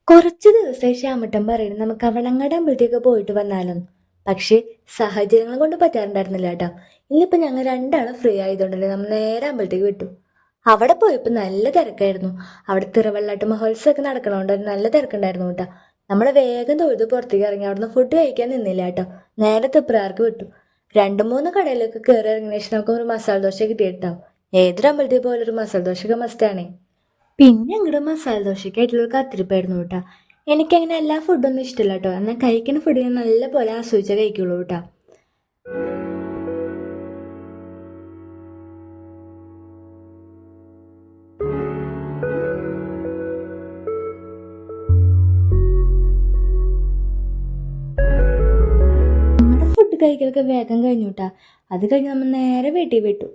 കുറച്ച് ദിവസമായി ശ്യാമട്ടൻ പറയുന്നു നമുക്ക് അവളങ്ങാട് അമ്പലത്തേക്ക് പോയിട്ട് വന്നാലും. പക്ഷേ സാഹചര്യങ്ങൾ കൊണ്ട് പറ്റാറുണ്ടായിരുന്നില്ല കേട്ടോ. ഇന്നിപ്പോൾ ഞങ്ങൾ രണ്ടാളും ഫ്രീ ആയതുകൊണ്ടല്ലേ നമ്മൾ നേരെ അമ്പലത്തേക്ക് വിട്ടു. അവിടെ പോയപ്പോൾ നല്ല തിരക്കായിരുന്നു. അവിടെ തിരുവള്ളാട്ട് മഹോത്സവമൊക്കെ നടക്കണോണ്ട് നല്ല തിരക്കുണ്ടായിരുന്നു കേട്ടോ. നമ്മൾ വേഗം തൊഴുത് പുറത്തേക്ക് ഇറങ്ങി അവിടുന്ന് ഫുഡ് കഴിക്കാൻ നിന്നില്ല കേട്ടോ. നേരെ തുപ്രാർക്ക് വിട്ടു. 2-3 കടയിലൊക്കെ കയറി ഇറങ്ങിയ ശേഷം നമുക്ക് ഒരു മസാല ദോശ കിട്ടിയിട്ടോ. ഏതൊരു അമ്പലത്തിൽ പോലെ ഒരു മസാല ദോശയൊക്കെ മസ്റ്റാണേ. പിന്നെ അങ്ങോട്ട് മസാല ദോശയ്ക്കായിട്ടുള്ള കത്തിരിപ്പായിരുന്നു കേട്ടോ. എനിക്കങ്ങനെ എല്ലാ ഫുഡൊന്നും ഇഷ്ടമില്ല കേട്ടോ. എന്നാൽ കഴിക്കുന്ന ഫുഡ് ഞാൻ നല്ല പോലെ ആസ്വദിച്ചേ കഴിക്കുള്ളൂ കേട്ടോ. നമ്മുടെ ഫുഡ് കഴിക്കലൊക്കെ വേഗം കഴിഞ്ഞു കേട്ടോ. അത് കഴിഞ്ഞ് നമ്മൾ നേരെ വീട്ടിൽ വിട്ടു.